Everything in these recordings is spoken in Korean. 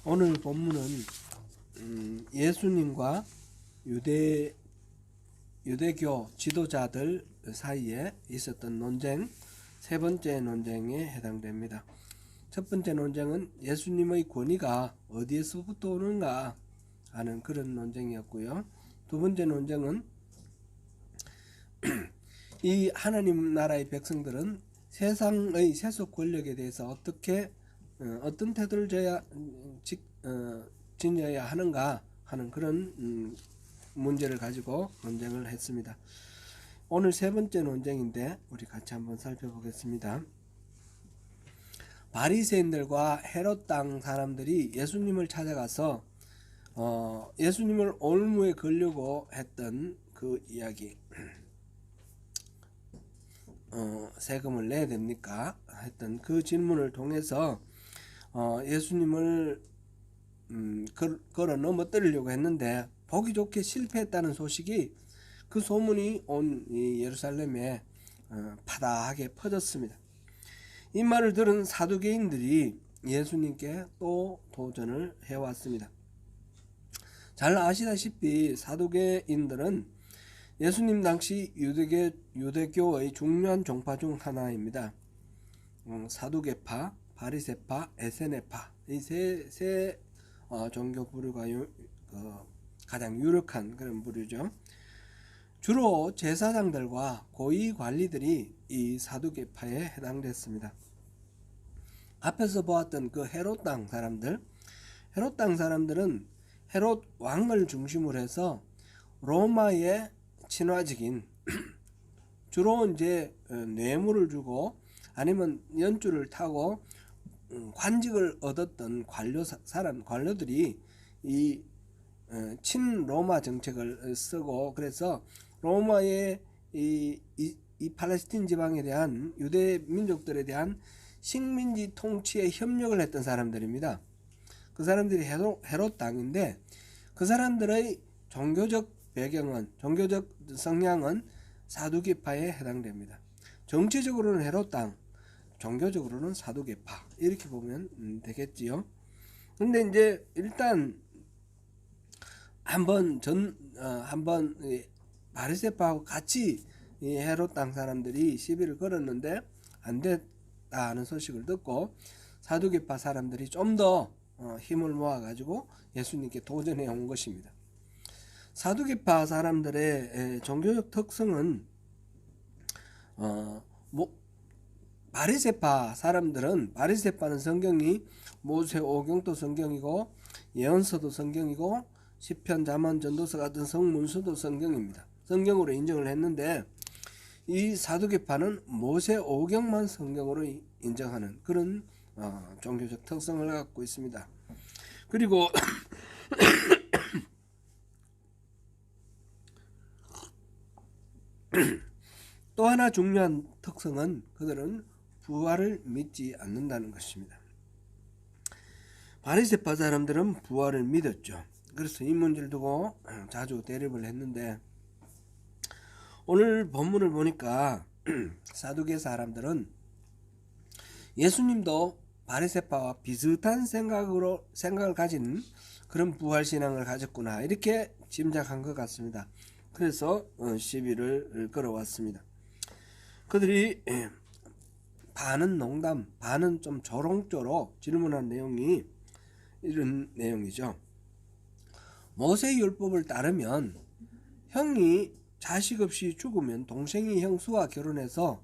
오늘 본문은 예수님과 유대교 지도자들 사이에 있었던 논쟁, 세 번째 논쟁에 해당됩니다. 첫 번째 논쟁은 예수님의 권위가 어디에서부터 오는가 하는 그런 논쟁이었고요. 두 번째 논쟁은 이 하나님 나라의 백성들은 세상의 세속 권력에 대해서 어떤 태도를 지녀야 하는가 하는 그런 문제를 가지고 논쟁을 했습니다. 오늘 세 번째 논쟁인데 우리 같이 한번 살펴보겠습니다. 바리새인들과 헤롯 땅 사람들이 예수님을 찾아가서 예수님을 올무에 걸려고 했던 그 이야기, 세금을 내야 됩니까? 했던 그 질문을 통해서 예수님을 걸어 넘어뜨리려고 했는데 보기 좋게 실패했다는 소식이, 그 소문이 온 예루살렘에 파다하게 퍼졌습니다. 이 말을 들은 사두개인들이 예수님께 또 도전을 해왔습니다. 잘 아시다시피 사두개인들은 예수님 당시 유대교의 중요한 종파 중 하나입니다. 사두개파, 바리새파, 에세네파, 이 세 종교 부류가 가장 유력한 그런 부류죠. 주로 제사장들과 고위 관리들이 이 사두개파에 해당됐습니다. 앞에서 보았던 그 헤롯 땅 사람들은 헤롯 왕을 중심으로 해서 로마의 친화적인 주로 이제 뇌물을 주고 아니면 연주를 타고 관직을 얻었던 관료들이 이 친로마 정책을 쓰고, 그래서 로마의 이 팔레스틴 지방에 대한 유대 민족들에 대한 식민지 통치에 협력을 했던 사람들입니다. 그 사람들이 헤롯 땅인데, 그 사람들의 종교적 성향은 사두개파에 해당됩니다. 정치적으로는 헤롯 땅, 종교적으로는 사두개파, 이렇게 보면 되겠지요. 근데 이제 일단 한번 바리새파하고 같이 이 헤롯 땅 사람들이 시비를 걸었는데 안 됐다는 소식을 듣고 사두개파 사람들이 좀 더 힘을 모아 가지고 예수님께 도전해 온 것입니다. 사두개파 사람들의 종교적 특성은 바리새파는 성경이 모세오경도 성경이고 예언서도 성경이고 시편, 잠언, 전도서 같은 성문서도 성경입니다. 성경으로 인정을 했는데, 이 사두개파는 모세오경만 성경으로 인정하는 그런 종교적 특성을 갖고 있습니다. 그리고 또 하나 중요한 특성은 그들은 부활을 믿지 않는다는 것입니다. 바리새파 사람들은 부활을 믿었죠. 그래서 이 문제를 두고 자주 대립을 했는데, 오늘 본문을 보니까 사두개 사람들은 예수님도 바리새파와 비슷한 생각을 가진 그런 부활신앙을 가졌구나, 이렇게 짐작한 것 같습니다. 그래서 시비를 걸어왔습니다. 그들이 반은 농담, 반은 좀 조롱조로 질문한 내용이 이런 내용이죠. 모세율법을 따르면 형이 자식 없이 죽으면 동생이 형수와 결혼해서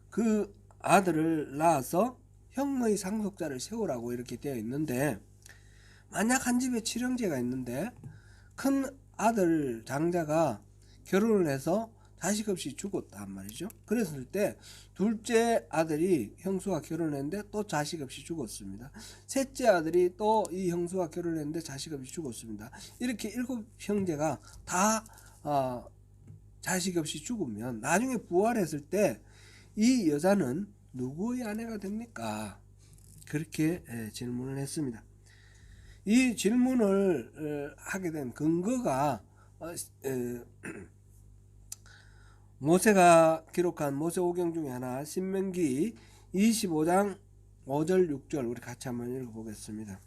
그 아들을 낳아서 형의 상속자를 세우라고 이렇게 되어 있는데, 만약 한 집에 칠형제가 있는데 큰 아들 장자가 결혼을 해서 자식 없이 죽었단 말이죠. 그랬을 때 둘째 아들이 형수와 결혼했는데 또 자식 없이 죽었습니다. 셋째 아들이 또 이 형수와 결혼했는데 자식 없이 죽었습니다. 이렇게 7형제가 다 자식 없이 죽으면 나중에 부활했을 때 이 여자는 누구의 아내가 됩니까? 그렇게 질문을 했습니다. 이 질문을 하게 된 근거가 모세가 기록한 모세오경 중에 하나, 신명기 25장 5절 6절 우리 같이 한번 읽어보겠습니다.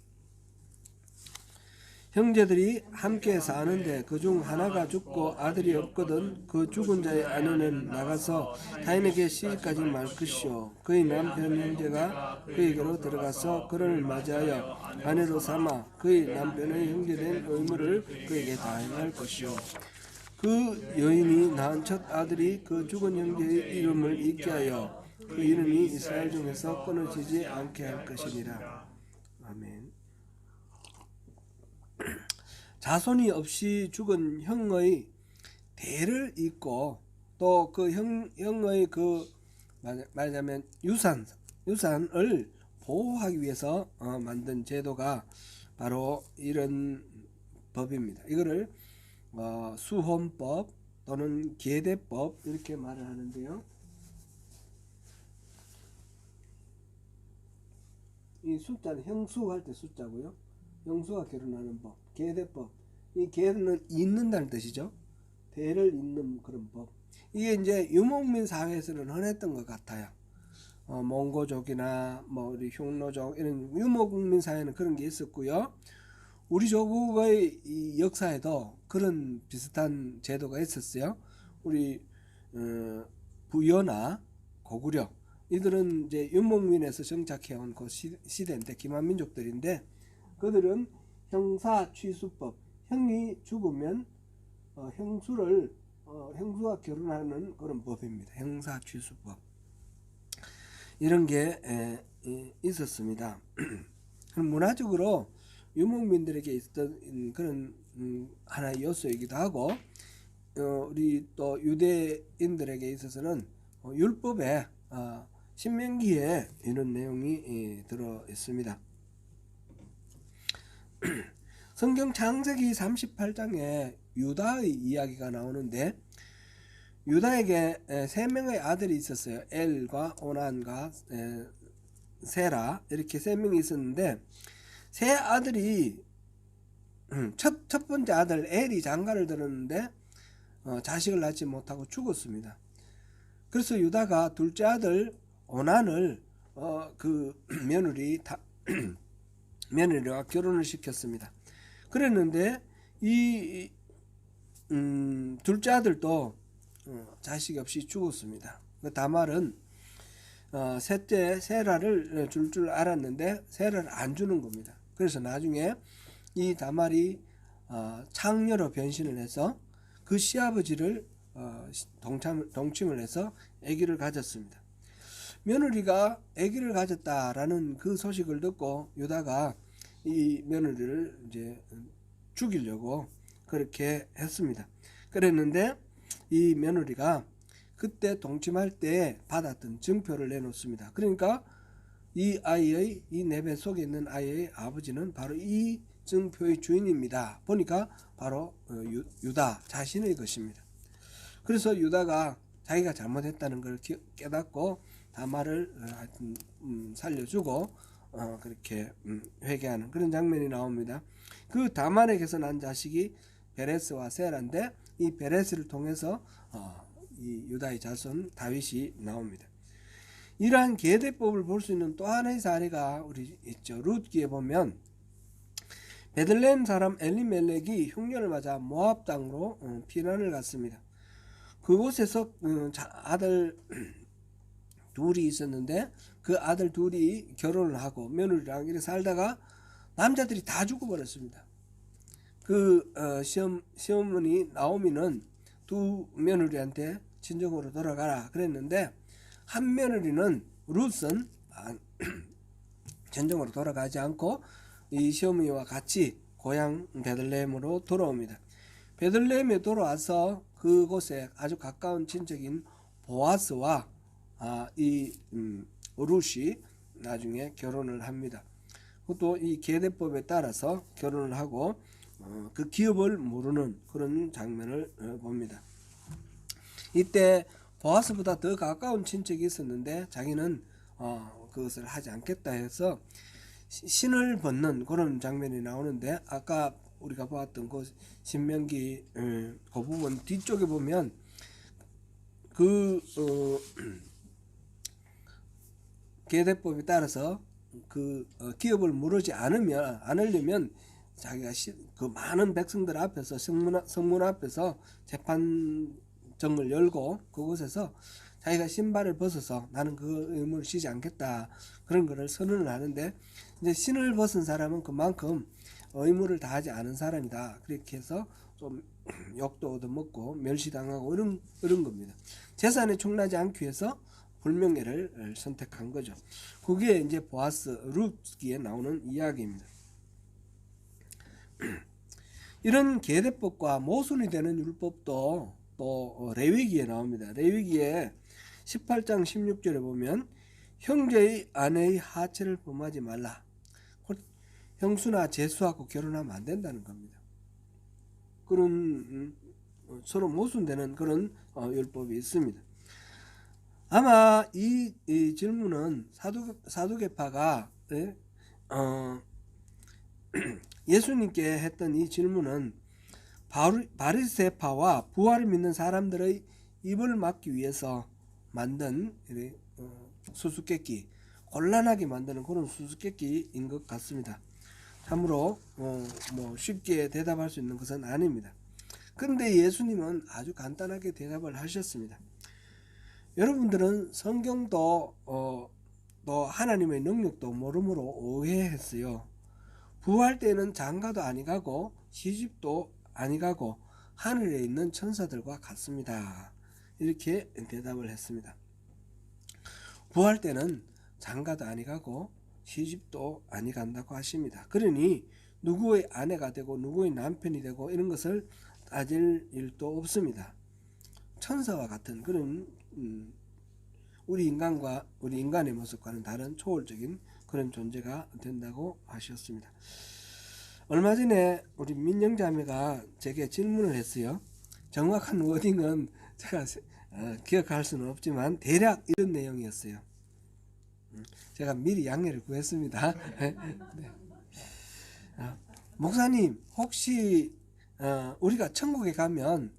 형제들이 함께 사는데 그중 하나가 죽고 아들이 없거든 그 죽은 자의 아내는 나가서 타인에게 시집가지 말 것이요 그의 남편 형제가 그에게로 들어가서 그를 맞이하여 아내로 삼아 그의 남편의 형제된 의무를 그에게 다행할 것이요 그 여인이 낳은 첫 아들이 그 죽은 형제의 이름을 잊게 하여 그 이름이 이스라엘 중에서 끊어지지 않게 할 것이니라. 아멘. 자손이 없이 죽은 형의 대를 잇고 또 그 형의 그 말하자면 유산을 보호하기 위해서 만든 제도가 바로 이런 법입니다. 이거를 수혼법 또는 계대법 이렇게 말을 하는데요. 이 숫자는 형수할 때 숫자고요. 형수가 결혼하는 법, 계대법. 이 계는 잇는다는 뜻이죠. 대를 잇는 그런 법. 이게 이제 유목민 사회에서는 흔했던 것 같아요. 몽고족이나 뭐 우리 흉노족 이런 유목민 사회는 그런 게 있었고요. 우리 조국의 이 역사에도 그런 비슷한 제도가 있었어요. 우리 부여나 고구려 이들은 이제 유목민에서 정착해온 그 시대인데 기만민족들인데 그들은 형사 취수법 형이 죽으면 형수와 결혼하는 그런 법입니다. 형사 취수법 이런 게 있었습니다. 문화적으로 유목민들에게 있었던 그런 하나의 요소이기도 하고 우리 또 유대인들에게 있어서는 율법에 신명기에 이런 내용이 들어 있습니다. 성경 창세기 38장에 유다의 이야기가 나오는데 유다에게 3명의 아들이 있었어요. 엘과 오난과 세라 이렇게 3명이 있었는데 세 아들이 첫 번째 아들 엘이 장가를 들었는데 자식을 낳지 못하고 죽었습니다. 그래서 유다가 둘째 아들 오난을 그 며느리와 결혼을 시켰습니다. 그랬는데 이 둘째 아들도 자식이 없이 죽었습니다. 다말은 셋째 세라를 줄 알았는데 세라를 안 주는 겁니다. 그래서 나중에 이 다말이 창녀로 변신을 해서 그 시아버지를 동침을 해서 아기를 가졌습니다. 며느리가 아기를 가졌다라는 그 소식을 듣고 유다가 이 며느리를 이제 죽이려고 그렇게 했습니다. 그랬는데 이 며느리가 그때 동침할 때 받았던 증표를 내놓습니다. 그러니까 이 내배 속에 있는 아이의 아버지는 바로 이 증표의 주인입니다. 보니까 바로 유다 자신의 것입니다. 그래서 유다가 자기가 잘못했다는 걸 깨닫고 다말을 살려주고 그렇게 회개하는 그런 장면이 나옵니다. 그 다말에게서 난 자식이 베레스와 세라인데 이 베레스를 통해서 이 유다의 자손 다윗이 나옵니다. 이러한 계대법을 볼 수 있는 또 하나의 사례가 우리 있죠. 룻기에 보면 베들레헴 사람 엘리멜렉이 흉년을 맞아 모압 땅으로 피난을 갔습니다. 그곳에서 아들 둘이 있었는데 그 아들 둘이 결혼을 하고 며느리랑 이렇게 살다가 남자들이 다 죽어버렸습니다. 그 시어머니 나오미는 두 며느리한테 친정으로 돌아가라 그랬는데 한 며느리는 룻은 친정으로 돌아가지 않고 이 시어머니와 같이 고향 베들레헴으로 돌아옵니다. 베들레헴에 돌아와서 그곳에 아주 가까운 친척인 보아스와 이 룻이 나중에 결혼을 합니다. 또 이 계대법에 따라서 결혼을 하고 그 기업을 모르는 그런 장면을 봅니다. 이때 보아스보다 더 가까운 친척이 있었는데 자기는 그것을 하지 않겠다 해서 신을 벗는 그런 장면이 나오는데 아까 우리가 보았던 그 신명기 그 부분 뒤쪽에 보면 그 계대법에 따라서 그 기업을 무르지 않으려면 자기가 그 많은 백성들 앞에서 성문 앞에서 재판정을 열고 그곳에서 자기가 신발을 벗어서 나는 그 의무를 지지 않겠다 그런 거를 선언을 하는데, 이제 신을 벗은 사람은 그만큼 의무를 다하지 않은 사람이다 그렇게 해서 좀 욕도 얻어먹고 멸시당하고 이런 겁니다. 재산에 충나지 않기 위해서 불명예를 선택한 거죠. 그게 이제 보아스 룻기에 나오는 이야기입니다. 이런 계대법과 모순이 되는 율법도 또 레위기에 나옵니다. 레위기에 18장 16절에 보면 형제의 아내의 하체를 범하지 말라. 형수나 제수하고 결혼하면 안 된다는 겁니다. 그런 서로 모순되는 그런 율법이 있습니다. 아마 이 질문은 사두개파가 예수님께 했던 이 질문은 바리새파와 부활을 믿는 사람들의 입을 막기 위해서 만든 수수께끼, 곤란하게 만드는 그런 수수께끼인 것 같습니다. 참으로 뭐 쉽게 대답할 수 있는 것은 아닙니다. 그런데 예수님은 아주 간단하게 대답을 하셨습니다. 여러분들은 성경도 또 하나님의 능력도 모르므로 오해했어요. 부활 때는 장가도 아니가고 시집도 아니가고 하늘에 있는 천사들과 같습니다. 이렇게 대답을 했습니다. 부활 때는 장가도 아니가고 시집도 아니간다고 하십니다. 그러니 누구의 아내가 되고 누구의 남편이 되고 이런 것을 따질 일도 없습니다. 천사와 같은 그런 우리 인간의 모습과는 다른 초월적인 그런 존재가 된다고 하셨습니다. 얼마 전에 우리 민영자매가 제게 질문을 했어요. 정확한 워딩은 제가 기억할 수는 없지만 대략 이런 내용이었어요. 제가 미리 양해를 구했습니다. 네. 목사님, 혹시 우리가 천국에 가면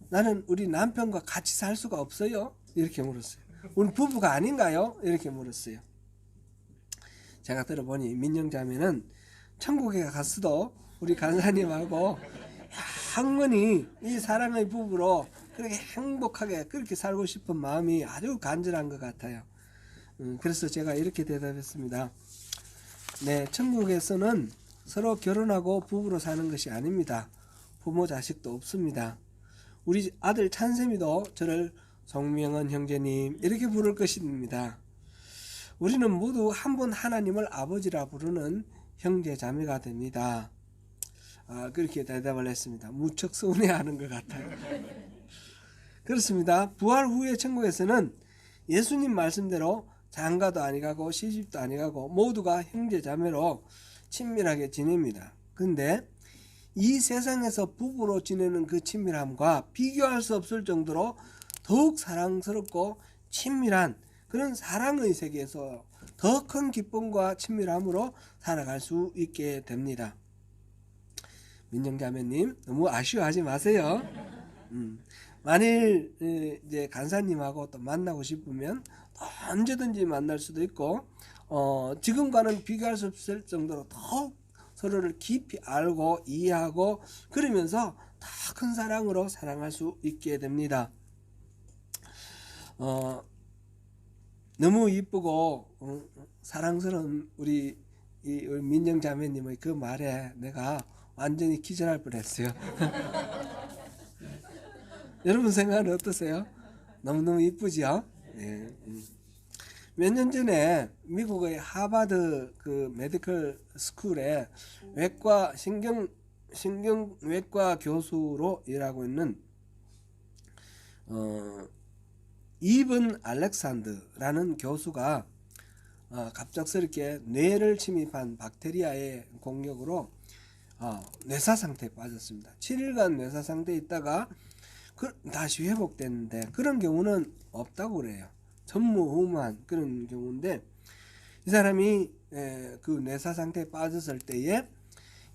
나는 우리 남편과 같이 살 수가 없어요? 이렇게 물었어요. 우리 부부가 아닌가요? 이렇게 물었어요. 제가 들어보니 민영자매는 천국에 갔어도 우리 간사님하고 항문이 이 사랑의 부부로 그렇게 행복하게 그렇게 살고 싶은 마음이 아주 간절한 것 같아요. 그래서 제가 이렇게 대답했습니다. 네, 천국에서는 서로 결혼하고 부부로 사는 것이 아닙니다. 부모 자식도 없습니다. 우리 아들 찬샘이도 저를 송명은 형제님 이렇게 부를 것입니다. 우리는 모두 한 분 하나님을 아버지라 부르는 형제 자매가 됩니다. 그렇게 대답을 했습니다. 무척 서운해하는 것 같아요. 그렇습니다. 부활 후의 천국에서는 예수님 말씀대로 장가도 아니가고 시집도 아니가고 모두가 형제 자매로 친밀하게 지냅니다. 근데 이 세상에서 부부로 지내는 그 친밀함과 비교할 수 없을 정도로 더욱 사랑스럽고 친밀한 그런 사랑의 세계에서 더 큰 기쁨과 친밀함으로 살아갈 수 있게 됩니다. 민정자매님 너무 아쉬워하지 마세요. 만일 이제 간사님하고 또 만나고 싶으면 언제든지 만날 수도 있고 지금과는 비교할 수 없을 정도로 더욱 서로를 깊이 알고 이해하고 그러면서 더 큰 사랑으로 사랑할 수 있게 됩니다. 너무 이쁘고 사랑스러운 우리 민정 자매님의 그 말에 내가 완전히 기절할 뻔했어요. 여러분 생각은 어떠세요? 너무너무 이쁘죠? 네. 몇 년 전에 미국의 하버드 그 메디컬 스쿨에 신경외과 교수로 일하고 있는 이븐 알렉산드라는 교수가 갑작스럽게 뇌를 침입한 박테리아의 공격으로 뇌사 상태에 빠졌습니다. 7일간 뇌사 상태에 있다가 다시 회복됐는데 그런 경우는 없다고 그래요. 전무후무한 그런 경우인데 이 사람이 그 뇌사 상태에 빠졌을 때에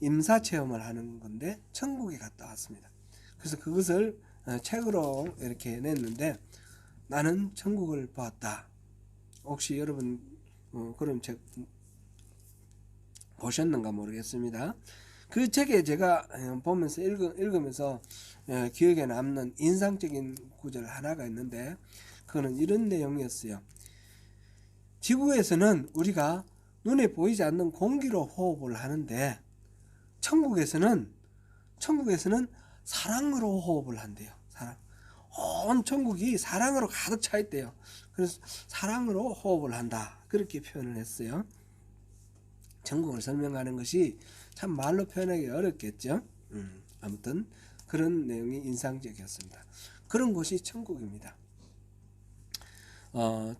임사체험을 하는 건데 천국에 갔다 왔습니다. 그래서 그것을 책으로 이렇게 냈는데 나는 천국을 보았다. 혹시 여러분 그런 책 보셨는가 모르겠습니다. 그 책에 제가 보면서 읽으면서 기억에 남는 인상적인 구절 하나가 있는데, 그거는 이런 내용이었어요. 지구에서는 우리가 눈에 보이지 않는 공기로 호흡을 하는데 천국에서는 사랑으로 호흡을 한대요. 사랑. 온 천국이 사랑으로 가득 차 있대요. 그래서 사랑으로 호흡을 한다, 그렇게 표현을 했어요. 천국을 설명하는 것이 참 말로 표현하기 어렵겠죠. 아무튼 그런 내용이 인상적이었습니다. 그런 곳이 천국입니다.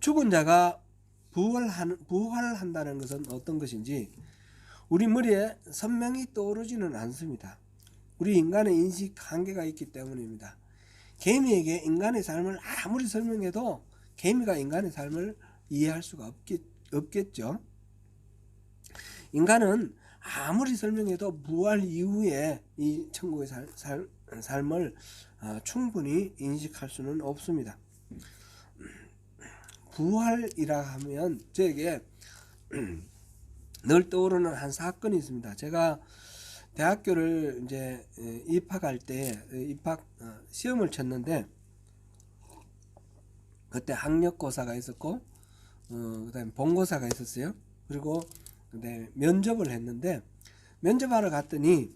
죽은 자가 부활한다는 것은 어떤 것인지 우리 머리에 선명히 떠오르지는 않습니다. 우리 인간의 인식 한계가 있기 때문입니다. 개미에게 인간의 삶을 아무리 설명해도 개미가 인간의 삶을 이해할 수가 없겠죠. 인간은 아무리 설명해도 부활 이후에 이 천국의 삶을 충분히 인식할 수는 없습니다. 부활이라 하면 저에게 늘 떠오르는 한 사건이 있습니다. 제가 대학교를 이제 입학할 때 입학 시험을 쳤는데, 그때 학력고사가 있었고 그다음에 본고사가 있었어요. 그리고 면접을 했는데, 면접하러 갔더니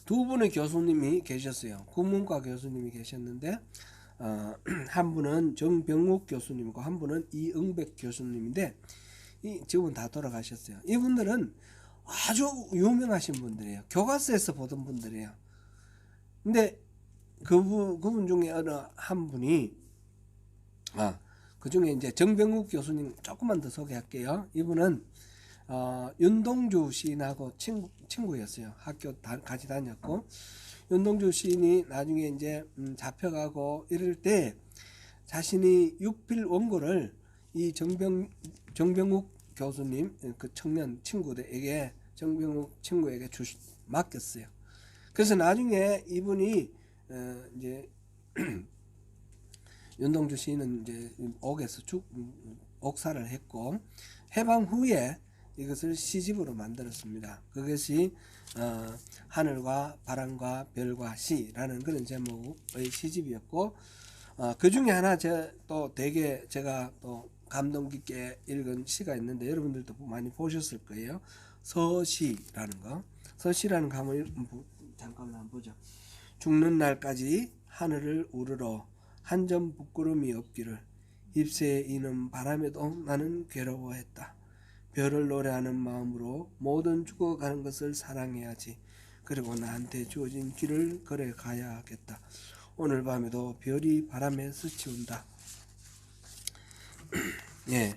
두 분의 교수님이 계셨어요. 국문과 교수님이 계셨는데 한 분은 정병욱 교수님이고 한 분은 이응백 교수님인데, 이 지금은 다 돌아가셨어요. 이분들은 아주 유명하신 분들이에요. 교과서에서 보던 분들이에요. 근데 그분 중에 어느 한 분이 그 중에 이제 정병욱 교수님 조금만 더 소개할게요. 이분은 윤동주 시인하고 친구였어요. 학교 같이 다녔고, 윤동주 시인이 나중에 이제 잡혀가고 이럴 때 자신이 육필 원고를 이 정병욱 교수님 그 청년 친구들에게, 정병욱 친구에게 맡겼어요. 그래서 나중에 이분이 이제 윤동주 시인은 이제 옥에서 옥사를 했고, 해방 후에 이것을 시집으로 만들었습니다. 그것이 하늘과 바람과 별과 시라는 그런 제목의 시집이었고, 그 중에 하나 또 되게 제가 또 감동 깊게 읽은 시가 있는데 여러분들도 많이 보셨을 거예요. 서시라는 거. 서시라는 거 잠깐만 한번 보죠. 죽는 날까지 하늘을 우러러 한 점 부끄러움이 없기를, 잎새에 이는 바람에도 나는 괴로워했다. 별을 노래하는 마음으로 모든 죽어가는 것을 사랑해야지. 그리고 나한테 주어진 길을 걸어가야 하겠다. 오늘 밤에도 별이 바람에 스치운다. 예,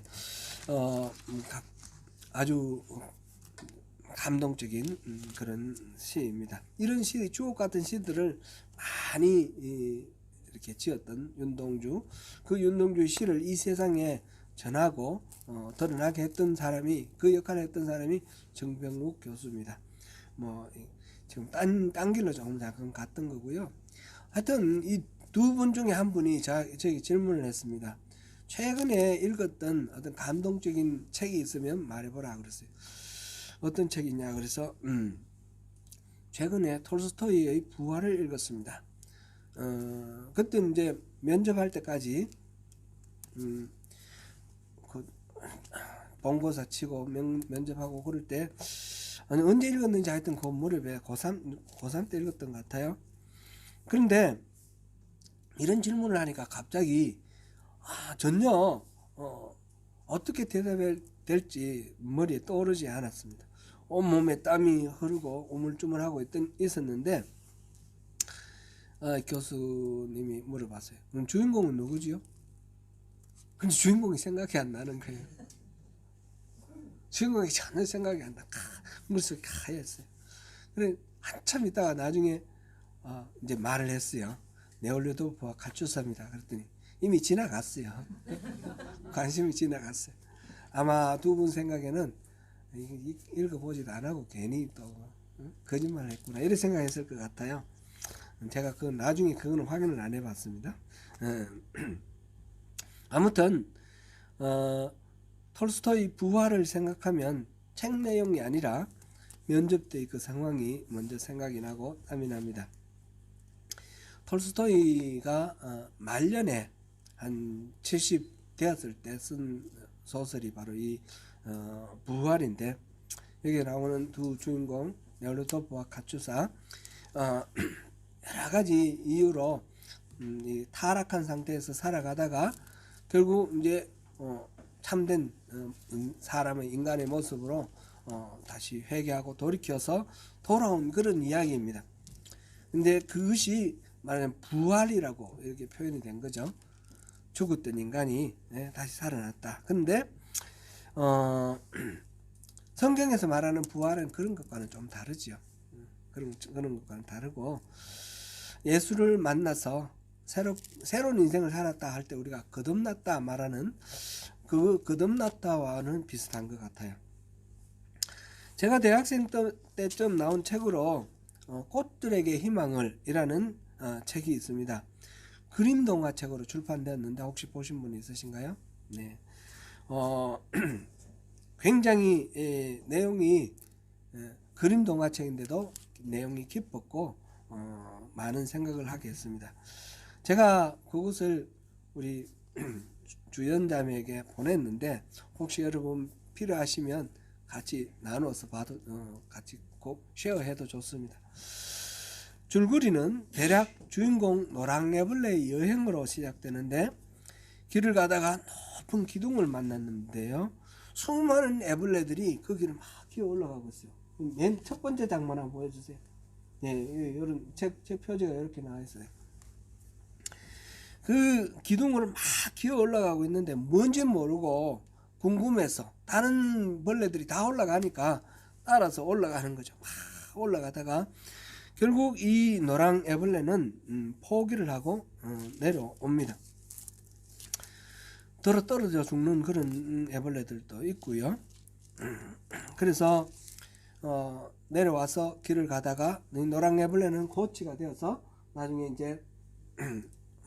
아주 감동적인 그런 시입니다. 이런 시, 주옥 같은 시들을 많이 이렇게 지었던 윤동주, 그 윤동주의 시를 이 세상에 전하고 드러나게 했던 사람이, 그 역할을 했던 사람이 정병욱 교수입니다. 뭐 지금 딴 길로 조금 잠깐 갔던 거고요. 하여튼 이 두 분 중에 한 분이 저에게 질문을 했습니다. 최근에 읽었던 어떤 감동적인 책이 있으면 말해보라 그랬어요. 어떤 책이냐 그래서 최근에 톨스토이의 부활을 읽었습니다. 그때 이제 면접할 때까지 그 본고사 치고 면접하고 그럴 때 언제 읽었는지 하여튼 그 무렵에 고3 때 읽었던 것 같아요. 그런데 이런 질문을 하니까 갑자기 전혀 어떻게 대답해야 될지 머리에 떠오르지 않았습니다. 온몸에 땀이 흐르고 우물쭈물하고 있었는데 교수님이 물어봤어요. 그럼 주인공은 누구지요? 근데 주인공이 생각이 안 나는 거예요. 주인공이 전혀 생각이 안 나. 머릿속이 하였어요. 그래 한참 있다가 나중에 이제 말을 했어요. 네올레도프와 칼추사입니다. 그랬더니 이미 지나갔어요. 관심이 지나갔어요. 아마 두 분 생각에는 읽어보지도 안 하고 괜히 또 거짓말을 했구나 이런 생각했을 것 같아요. 제가 나중에 그거는 확인을 안 해봤습니다. 아무튼 톨스토이 부활을 생각하면 책 내용이 아니라 면접대의 그 상황이 먼저 생각이 나고 땀이 납니다. 톨스토이가 말년에 한 70 되었을 때 쓴 소설이 바로 이 부활인데, 여기에 나오는 두 주인공 네올로토프와 카츄사, 여러 가지 이유로 이 타락한 상태에서 살아가다가 결국 이제 참된 사람의 인간의 모습으로 다시 회개하고 돌이켜서 돌아온 그런 이야기입니다. 근데 그것이 말하자면 부활이라고 이렇게 표현이 된 거죠. 죽었던 인간이 다시 살아났다. 근데 성경에서 말하는 부활은 그런 것과는 좀 다르지요. 그런 것과는 다르고, 예수를 만나서 새로운 인생을 살았다 할 때 우리가 거듭났다 말하는 그 거듭났다와는 비슷한 것 같아요. 제가 대학생 때쯤 나온 책으로 꽃들에게 희망을 이라는 책이 있습니다. 그림 동화책으로 출판되었는데 혹시 보신 분 있으신가요? 네. 굉장히 내용이 그림 동화책인데도 내용이 깊었고 많은 생각을 하게 했습니다. 제가 그것을 우리 주연자매에게 보냈는데 혹시 여러분 필요하시면 같이 나눠서 봐도 같이 꼭 쉐어해도 좋습니다. 줄거리는 대략 주인공 노랑애벌레의 여행으로 시작되는데, 길을 가다가 높은 기둥을 만났는데요, 수많은 애벌레들이 그 길을 막 기어 올라가고 있어요. 맨 첫 번째 장면 한번 보여주세요. 네, 이런 책 표지가 이렇게 나와 있어요. 그 기둥을 막 기어 올라가고 있는데 뭔지 모르고 궁금해서 다른 벌레들이 다 올라가니까 따라서 올라가는 거죠. 막 올라가다가 결국 이 노랑 애벌레는 포기를 하고 내려옵니다. 떨어져 죽는 그런 애벌레들도 있고요. 그래서 내려와서 길을 가다가 노랑 애벌레는 고치가 되어서 나중에 이제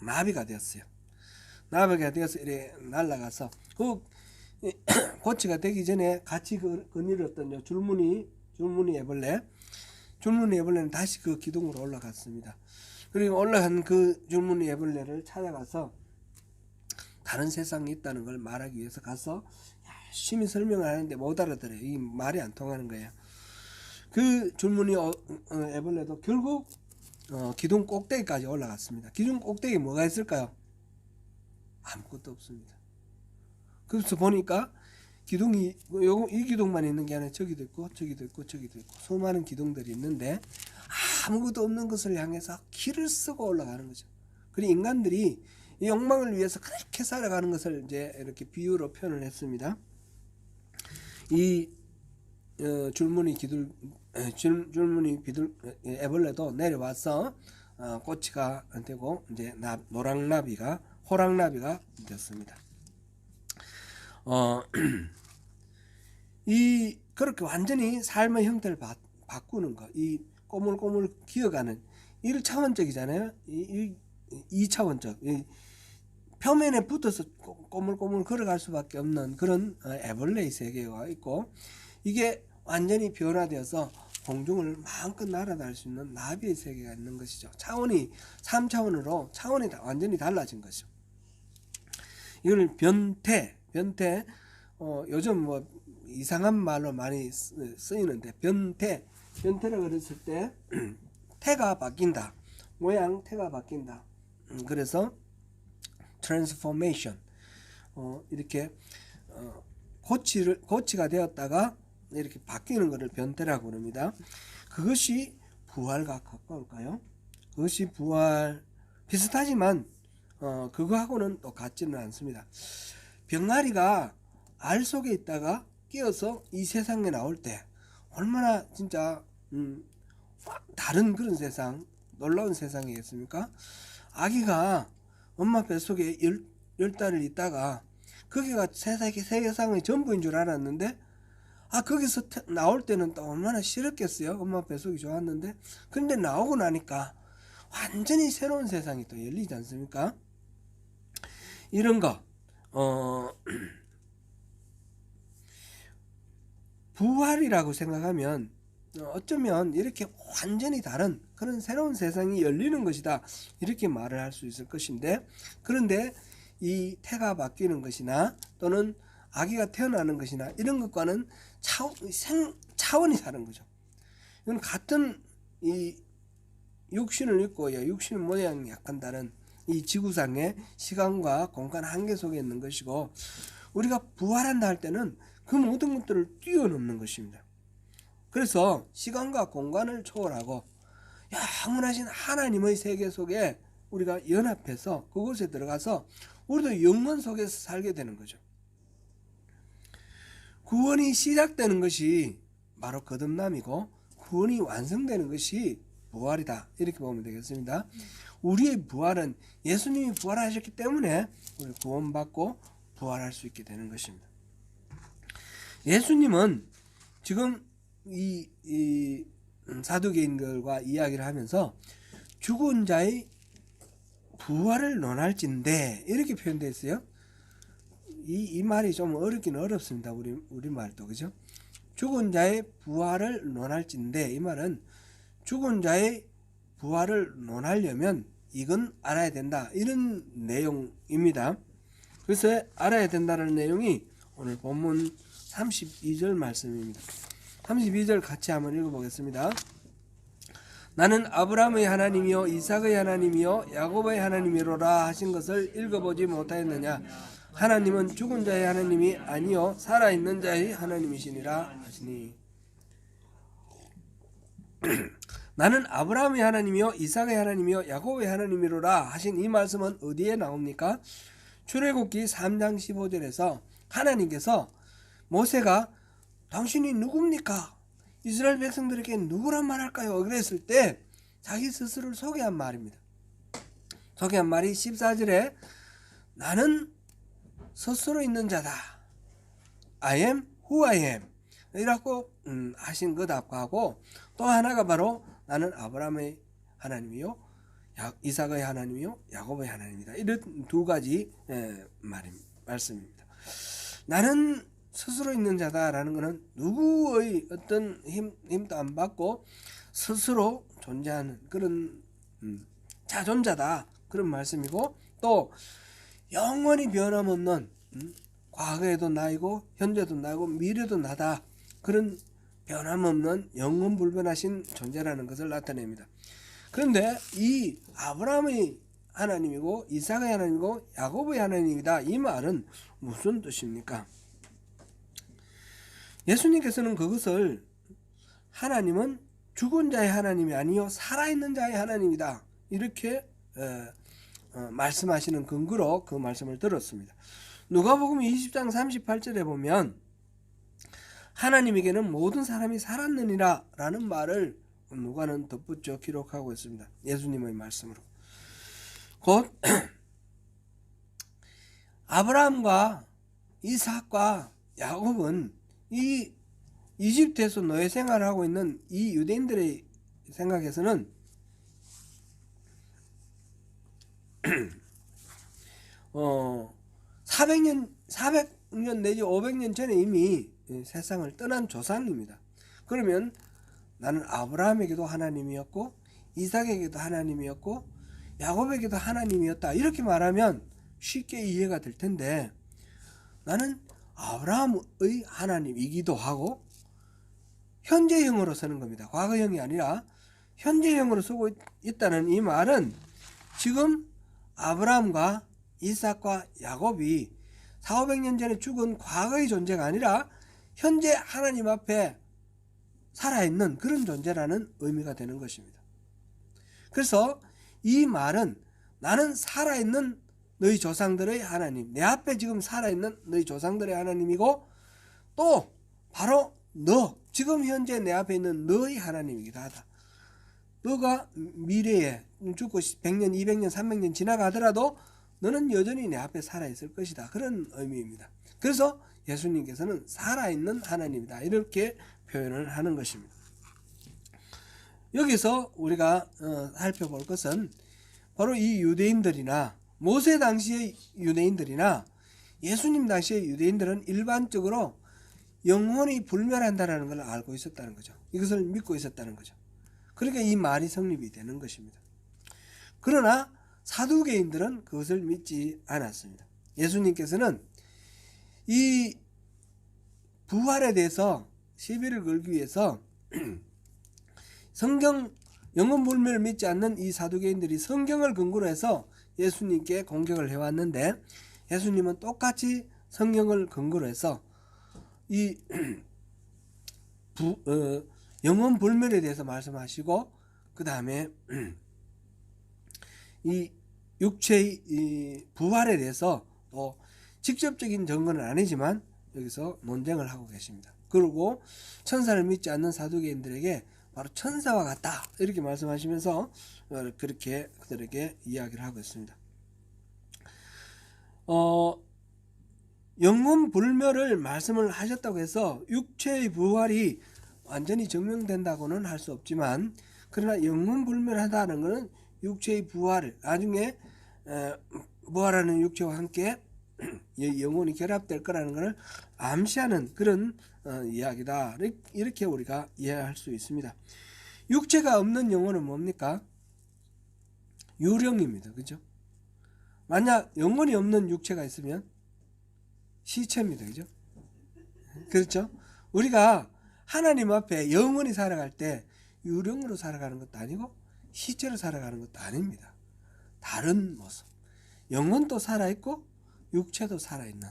나비가 되었어요. 나비가 되어서 이렇게 날아가서 그 고치가 되기 전에 같이 거닐었던 줄무늬 애벌레는 다시 그 기둥으로 올라갔습니다. 그리고 올라간 그 줄무늬 애벌레를 찾아가서 다른 세상이 있다는 걸 말하기 위해서 가서 열심히 설명을 하는데 못 알아들어요. 이 말이 안 통하는 거예요. 그 줄무늬 애벌레도 결국 기둥 꼭대기까지 올라갔습니다. 기둥 꼭대기에 뭐가 있을까요? 아무것도 없습니다. 그래서 보니까 기둥이 이 기둥만 있는 게 아니라 저기도 있고 저기도 있고 저기도 있고 수많은 기둥들이 있는데 아무것도 없는 것을 향해서 길을 쓰고 올라가는 거죠. 그리고 인간들이 이 욕망을 위해서 그렇게 살아가는 것을 이제 이렇게 비유로 표현을 했습니다. 이 줄무늬 비둘 애벌레도 내려와서 꼬치가 되고 이제 호랑나비가 됐습니다. 이 그렇게 완전히 삶의 형태를 바꾸는 거, 이 꼬물꼬물 기어가는 1차원적이잖아요. 2차원적, 표면에 붙어서 꼬물꼬물 걸어갈 수밖에 없는 그런 애벌레의 세계가 있고, 이게 완전히 변화되어서 공중을 마음껏 날아다닐 수 있는 나비의 세계가 있는 것이죠. 차원이 3차원으로 차원이 완전히 달라진 것이죠. 이걸 변태, 요즘 뭐 이상한 말로 많이 쓰이는데, 변태라고 그랬을 때 태가 바뀐다, 모양 태가 바뀐다. 그래서 transformation, 이렇게 고치가 되었다가 이렇게 바뀌는 것을 변태라고 합니다. 그것이 부활과 가까울까요? 그것이 부활 비슷하지만 그거하고는 또 같지는 않습니다. 병아리가 알 속에 있다가 끼어서 이 세상에 나올 때 얼마나 진짜 다른 그런 세상, 놀라운 세상이겠습니까? 아기가 엄마 뱃속에 10달을 있다가 거기가 세상의 전부인 줄 알았는데, 거기서 나올 때는 또 얼마나 싫었겠어요. 엄마 뱃속이 좋았는데. 근데 나오고 나니까 완전히 새로운 세상이 또 열리지 않습니까? 이런 거 부활이라고 생각하면 어쩌면 이렇게 완전히 다른 그런 새로운 세상이 열리는 것이다, 이렇게 말을 할 수 있을 것인데, 그런데 이 태가 바뀌는 것이나 또는 아기가 태어나는 것이나 이런 것과는 차원이 다른 거죠. 이건 같은 이 육신을 입고 육신 모양이 약간 다른 이 지구상의 시간과 공간 한계 속에 있는 것이고, 우리가 부활한다 할 때는 그 모든 것들을 뛰어넘는 것입니다. 그래서 시간과 공간을 초월하고 영원하신 하나님의 세계 속에 우리가 연합해서 그곳에 들어가서 우리도 영원 속에서 살게 되는 거죠. 구원이 시작되는 것이 바로 거듭남이고, 구원이 완성되는 것이 부활이다, 이렇게 보면 되겠습니다. 우리의 부활은 예수님이 부활하셨기 때문에 우리 구원받고 부활할 수 있게 되는 것입니다. 예수님은 지금 이 사두개인들과 이야기를 하면서 죽은 자의 부활을 논할진대, 이렇게 표현되어 있어요. 이 말이 좀 어렵긴 어렵습니다. 우리 말도, 그죠? 죽은 자의 부활을 논할진대, 이 말은 죽은 자의 부활을 논하려면 이건 알아야 된다, 이런 내용입니다. 그래서 알아야 된다는 내용이 오늘 본문 32절 말씀입니다. 32절 같이 한번 읽어보겠습니다. 나는 아브라함의 하나님이요 이삭의 하나님이요 야곱의 하나님이로라 하신 것을 읽어보지 못하였느냐? 하나님은 죽은 자의 하나님이 아니요 살아있는 자의 하나님이시니라 하시니. 나는 아브라함의 하나님이요 이삭의 하나님이요 야곱의 하나님이로라 하신 이 말씀은 어디에 나옵니까? 출애굽기 3장 15절에서 하나님께서 모세가 당신이 누굽니까? 이스라엘 백성들에게 누구란 말할까요? 그랬을 때 자기 스스로를 소개한 말입니다. 소개한 말이 14절에 나는 스스로 있는 자다, I am who I am 이라고 하신 것하고, 또 하나가 바로 나는 아브라함의 하나님이요 이삭의 하나님이요 야곱의 하나님이다, 이런 두 가지 말씀입니다. 나는 스스로 있는 자다라는 것은 누구의 어떤 힘도 안 받고 스스로 존재하는 그런 자존자다, 그런 말씀이고, 또 영원히 변함없는 과거에도 나이고 현재도 나이고 미래도 나다, 그런 변함없는 영원불변하신 존재라는 것을 나타냅니다. 그런데 이 아브라함의 하나님이고 이삭의 하나님이고 야곱의 하나님이다, 이 말은 무슨 뜻입니까? 예수님께서는 그것을 하나님은 죽은 자의 하나님이 아니요 살아있는 자의 하나님이다, 이렇게 말씀하시는 근거로 그 말씀을 들었습니다. 누가복음 20장 38절에 보면 하나님에게는 모든 사람이 살았느니라 라는 말을 누가는 덧붙여 기록하고 있습니다. 예수님의 말씀으로. 곧 아브라함과 이삭과 야곱은 이 이집트에서 노예 생활을 하고 있는 이 유대인들의 생각에서는 400년 내지 500년 전에 이미 세상을 떠난 조상입니다. 그러면 나는 아브라함에게도 하나님이었고 이삭에게도 하나님이었고 야곱에게도 하나님이었다, 이렇게 말하면 쉽게 이해가 될 텐데, 나는 아브라함의 하나님이기도 하고 현재형으로 쓰는 겁니다. 과거형이 아니라 현재형으로 쓰고 있다는 이 말은 지금 아브라함과 이삭과 야곱이 400~500년 전에 죽은 과거의 존재가 아니라 현재 하나님 앞에 살아있는 그런 존재라는 의미가 되는 것입니다. 그래서 이 말은 나는 살아있는 너희 조상들의 하나님, 내 앞에 지금 살아있는 너희 조상들의 하나님이고, 또 바로 너, 지금 현재 내 앞에 있는 너의 하나님이기도 하다. 너가 미래에 죽고 100년, 200년, 300년 지나가더라도 너는 여전히 내 앞에 살아있을 것이다, 그런 의미입니다. 그래서 예수님께서는 살아있는 하나님이다, 이렇게 표현을 하는 것입니다. 여기서 우리가 살펴볼 것은 바로 이 유대인들이나 모세 당시의 유대인들이나 예수님 당시의 유대인들은 일반적으로 영혼이 불멸한다라는 걸 알고 있었다는 거죠. 이것을 믿고 있었다는 거죠. 그러니까 이 말이 성립이 되는 것입니다. 그러나 사두개인들은 그것을 믿지 않았습니다. 예수님께서는 이 부활에 대해서 시비를 걸기 위해서 성경 영혼 불멸을 믿지 않는 이 사두개인들이 성경을 근거로 해서 예수님께 공격을 해왔는데, 예수님은 똑같이 성경을 근거로 해서 이 영혼 불멸에 대해서 말씀하시고, 그 다음에 이 육체의 이 부활에 대해서 또 직접적인 증거는 아니지만 여기서 논쟁을 하고 계십니다. 그리고 천사를 믿지 않는 사두개인들에게 바로 천사와 같다 이렇게 말씀하시면서 그렇게 그들에게 이야기를 하고 있습니다. 영혼 불멸을 말씀을 하셨다고 해서 육체의 부활이 완전히 증명된다고는 할 수 없지만, 그러나 영혼 불멸하다는 것은 육체의 부활을 나중에 부활하는 육체와 함께 영혼이 결합될 거라는 것을 암시하는 그런 이야기다, 이렇게 우리가 이해할 수 있습니다. 육체가 없는 영혼은 뭡니까? 유령입니다. 그죠? 만약 영혼이 없는 육체가 있으면 시체입니다. 그죠? 그렇죠? 우리가 하나님 앞에 영원히 살아갈 때 유령으로 살아가는 것도 아니고 시체로 살아가는 것도 아닙니다. 다른 모습, 영혼도 살아있고 육체도 살아있는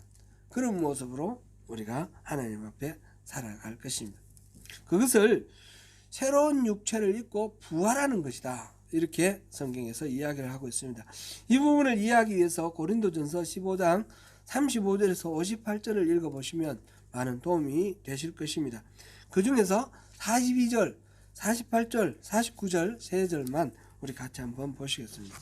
그런 모습으로 우리가 하나님 앞에 살아갈 것입니다. 그것을 새로운 육체를 입고 부활하는 것이다, 이렇게 성경에서 이야기를 하고 있습니다. 이 부분을 이해하기 위해서 고린도전서 15장 35절에서 58절을 읽어보시면 많은 도움이 되실 것입니다. 그 중에서 42절, 48절, 49절 세 절만 우리 같이 한번 보시겠습니다.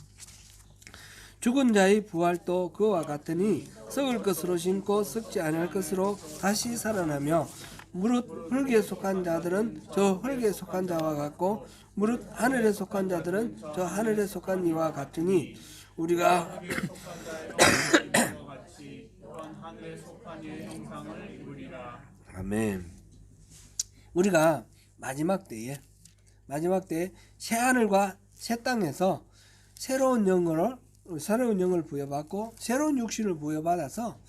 죽은 자의 부활도 그와 같으니 썩을 것으로 심고 썩지 않을 것으로 다시 살아나며, 무릇 흙에 속한 자들은 저 흙에 속한 자와 같고 무릇 하늘에 속한 자들은 저 하늘에 속한 이와 같으니 우리가 아멘. 우리가 마지막 때에 새 하늘과 새 땅에서 새로운 영을 부여받고 새로운 육신을 부여받아서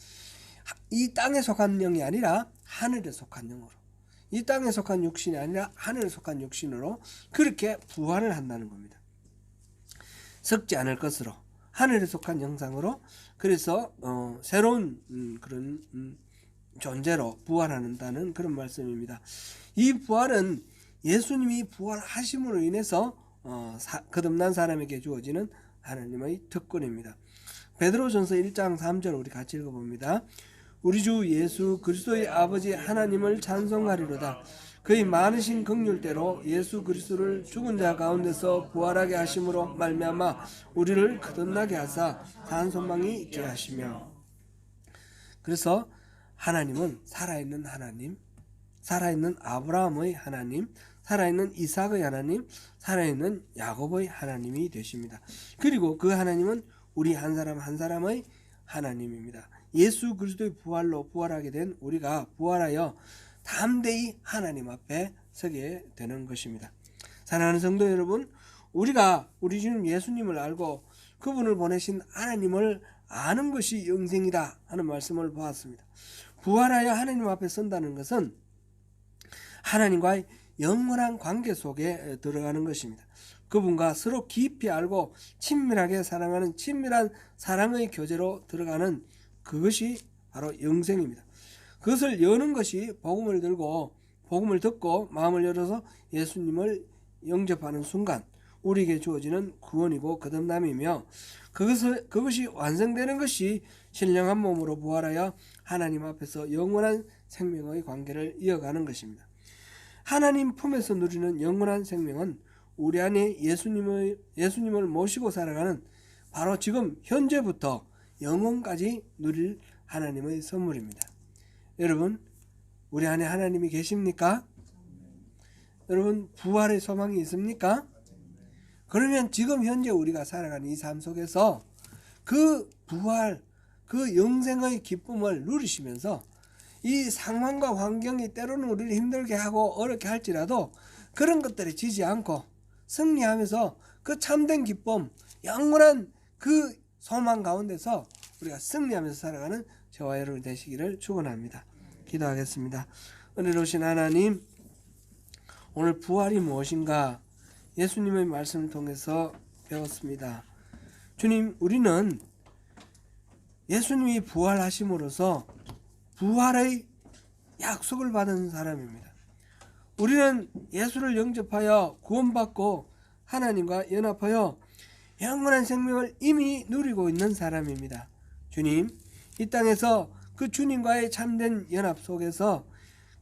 이 땅에 속한 영이 아니라 하늘에 속한 영으로, 이 땅에 속한 육신이 아니라 하늘에 속한 육신으로 그렇게 부활을 한다는 겁니다. 썩지 않을 것으로 하늘에 속한 형상으로, 그래서 새로운 그런 존재로 부활한다는 그런 말씀입니다. 이 부활은 예수님이 부활하심으로 인해서 거듭난 사람에게 주어지는 하나님의 특권입니다. 베드로전서 1장 3절 우리 같이 읽어봅니다. 우리 주 예수 그리스도의 아버지 하나님을 찬송하리로다. 그의 많으신 긍휼대로 예수 그리스도를 죽은 자 가운데서 부활하게 하심으로 말미암아 우리를 거듭나게 하사 산 소망이 있게 하시며. 그래서 하나님은 살아있는 하나님, 살아있는 아브라함의 하나님, 살아있는 이삭의 하나님, 살아있는 야곱의 하나님이 되십니다. 그리고 그 하나님은 우리 한 사람 한 사람의 하나님입니다. 예수 그리스도의 부활로 부활하게 된 우리가 부활하여 담대히 하나님 앞에 서게 되는 것입니다. 사랑하는 성도 여러분, 우리가 우리 주님 예수님을 알고 그분을 보내신 하나님을 아는 것이 영생이다 하는 말씀을 보았습니다. 부활하여 하나님 앞에 선다는 것은 하나님과의 영원한 관계 속에 들어가는 것입니다. 그분과 서로 깊이 알고 친밀하게 사랑하는 친밀한 사랑의 교제로 들어가는 그것이 바로 영생입니다. 그것을 여는 것이 복음을 듣고 마음을 열어서 예수님을 영접하는 순간 우리에게 주어지는 구원이고 거듭남이며, 그것이 완성되는 것이 신령한 몸으로 부활하여 하나님 앞에서 영원한 생명의 관계를 이어가는 것입니다. 하나님 품에서 누리는 영원한 생명은 우리 안에 예수님을 모시고 살아가는 바로 지금 현재부터 영원까지 누릴 하나님의 선물입니다. 여러분, 우리 안에 하나님이 계십니까? 여러분, 부활의 소망이 있습니까? 그러면 지금 현재 우리가 살아가는 이 삶 속에서 그 부활, 그 영생의 기쁨을 누리시면서 이 상황과 환경이 때로는 우리를 힘들게 하고 어렵게 할지라도 그런 것들에 지지 않고 승리하면서 그 참된 기쁨, 영원한 그 소망 가운데서 우리가 승리하면서 살아가는 저와 여러분 되시기를 축원합니다. 기도하겠습니다. 은혜로우신 하나님, 오늘 부활이 무엇인가 예수님의 말씀을 통해서 배웠습니다. 주님, 우리는 예수님이 부활하심으로써 부활의 약속을 받은 사람입니다. 우리는 예수를 영접하여 구원받고 하나님과 연합하여 영원한 생명을 이미 누리고 있는 사람입니다. 주님, 이 땅에서 그 주님과의 참된 연합 속에서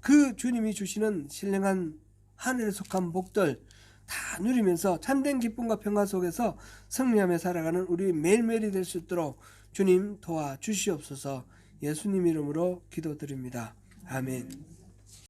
그 주님이 주시는 신령한 하늘에 속한 복들 다 누리면서 참된 기쁨과 평화 속에서 승리하며 살아가는 우리 매일매일이 될 수 있도록 주님 도와주시옵소서. 예수님 이름으로 기도드립니다. 아멘.